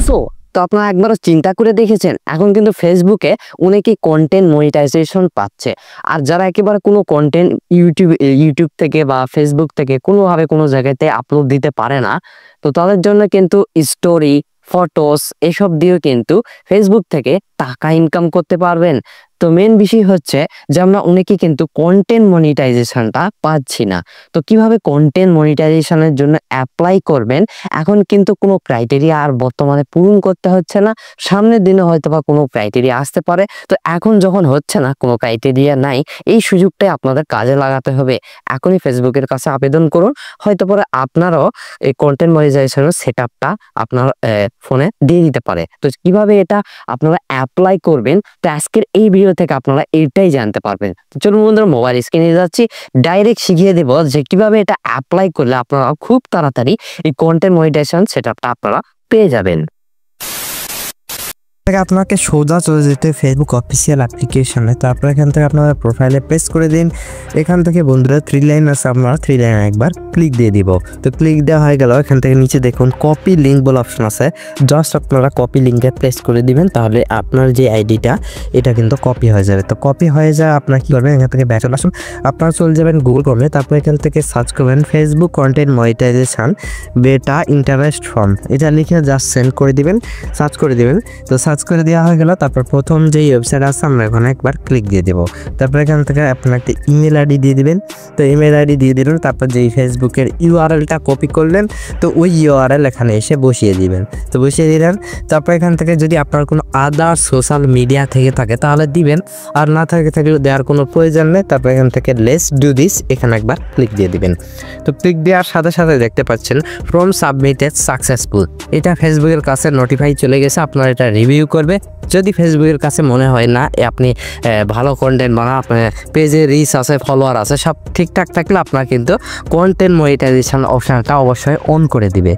So তো আপনারা একবারও চিন্তা করে দেখেছেন এখন কিন্তু ফেসবুকে অনেকেই কন্টেন্ট মনিটাইজেশন পাচ্ছে। আর যারা একেবারে কোনো কন্টেন্ট ইউটিউব থেকে বা ফেসবুক থেকে কোনোভাবে কোনো জায়গাতে আপলোড দিতে পারে না, তো তাদের জন্য কিন্তু স্টোরি, ফটোস এসব দিয়েও কিন্তু ফেসবুক থেকে টাকা ইনকাম করতে পারবেন। তো মেন বিষয় হচ্ছে যে আমরা অনেকে কিন্তু কন্টেন্ট মনিটাইজেশনটা পাচ্ছি না। তো কিভাবে কন্টেন্ট মনিটাইজেশনের জন্য অ্যাপ্লাই করবেন, এখন কিন্তু কোনো ক্রাইটেরিয়া আর বর্তমানে পূরণ করতে হচ্ছে না। সামনের দিনে হয়তো বা কোনো ক্রাইটেরিয়া আসতে পারে। তো এখন যখন হচ্ছে না, কোনো ক্রাইটেরিয়া নাই, এই সুযোগটাই আপনাদের কাজে লাগাতে হবে। এখনই ফেসবুকের কাছে আবেদন করুন, হয়তো পরে আপনারাও এই কন্টেন্ট মনিটাইজেশনের সেট আপটা আপনার ফোনে দিয়ে দিতে পারে। তো কিভাবে এটা আপনারা অ্যাপ্লাই করবেন, তো আজকের এই ভিডিও থেকে আপনারা এটাই জানতে পারবেন। তো চলুন বন্ধুরা, মোবাইল স্ক্রিনে যাচ্ছি, ডাইরেক্ট শিখিয়ে দেব যে কিভাবে এটা অ্যাপ্লাই করলে আপনারা খুব তাড়াতাড়ি এই কন্টেন্ট মনিটাইজেশন সেটআপটা আপনারা পেয়ে যাবেন। আপনাকে সোজা চলে যেতে ফেসবুক অফিসিয়াল অ্যাপ্লিকেশনে। তারপর এখান থেকে আপনারা প্রোফাইলে প্রেস করে দিন। এখান থেকে বন্ধুরা 3 লাইন আছে, আপনারা 3 লাইন একবার ক্লিক দিয়ে দিব। তো ক্লিক দেওয়া হয়ে গেল, এখান থেকে নিচে দেখুন কপি লিঙ্ক বলে অপশন আছে, জাস্ট আপনারা কপি লিঙ্কে প্রেস করে দিবেন, তাহলে আপনার যে আইডিটা এটা কিন্তু কপি হয়ে যাবে। তো কপি হয়ে যায় আপনার কী করবেন, এখান থেকে ব্যাক চলে আসুন, আপনারা চলে যাবেন গুগল ক্রোমে। তারপর এখান থেকে সার্চ করবেন Facebook content monetisation beta interest form, এটা লিখে জাস্ট সেন্ড করে দিবেন, সার্চ করে দিবেন। তো সার্চ করে দেওয়া হয়ে গেল। তারপর প্রথম যেই ওয়েবসাইট আছে আমরা এখানে একবার ক্লিক দিয়ে দেবো। তারপর এখান থেকে আপনার একটা ইমেল আইডি দিয়ে দিবেন। তো ইমেল আইডি দিয়ে দিলেন, তারপর যেই ফেসবুকের ইউআরএলটা কপি করলেন, তো ওই ইউআরএল এখানে এসে বসিয়ে দিবেন। তো বসিয়ে দিলেন, তারপর এখান থেকে যদি আপনার কোনো আদার সোশ্যাল মিডিয়া থেকে থাকে তাহলে দিবেন, আর না থাকে থাকলে দেওয়ার কোনো প্রয়োজন নেই। তারপর এখান থেকে লেটস ডু দিস এখানে একবার ক্লিক দিয়ে দিবেন। তো ক্লিক দেওয়ার সাথে সাথে দেখতে পাচ্ছেন ফর্ম সাবমিটেড সাকসেসফুল, এটা ফেসবুকের কাছে নোটিফাই চলে গেছে। আপনার এটা রিভিউ করবে। যদি ফেসবুকের কাছে মনে হয় না আপনি ভালো কন্টেন্ট বানান, আপনার পেজে রিচ আছে, ফলোয়ার আছে, সব ঠিকঠাক থাকলে আপনার কিন্তু কন্টেন্ট মনিটাইজেশন অপশনটা অবশ্যই অন করে দিবে।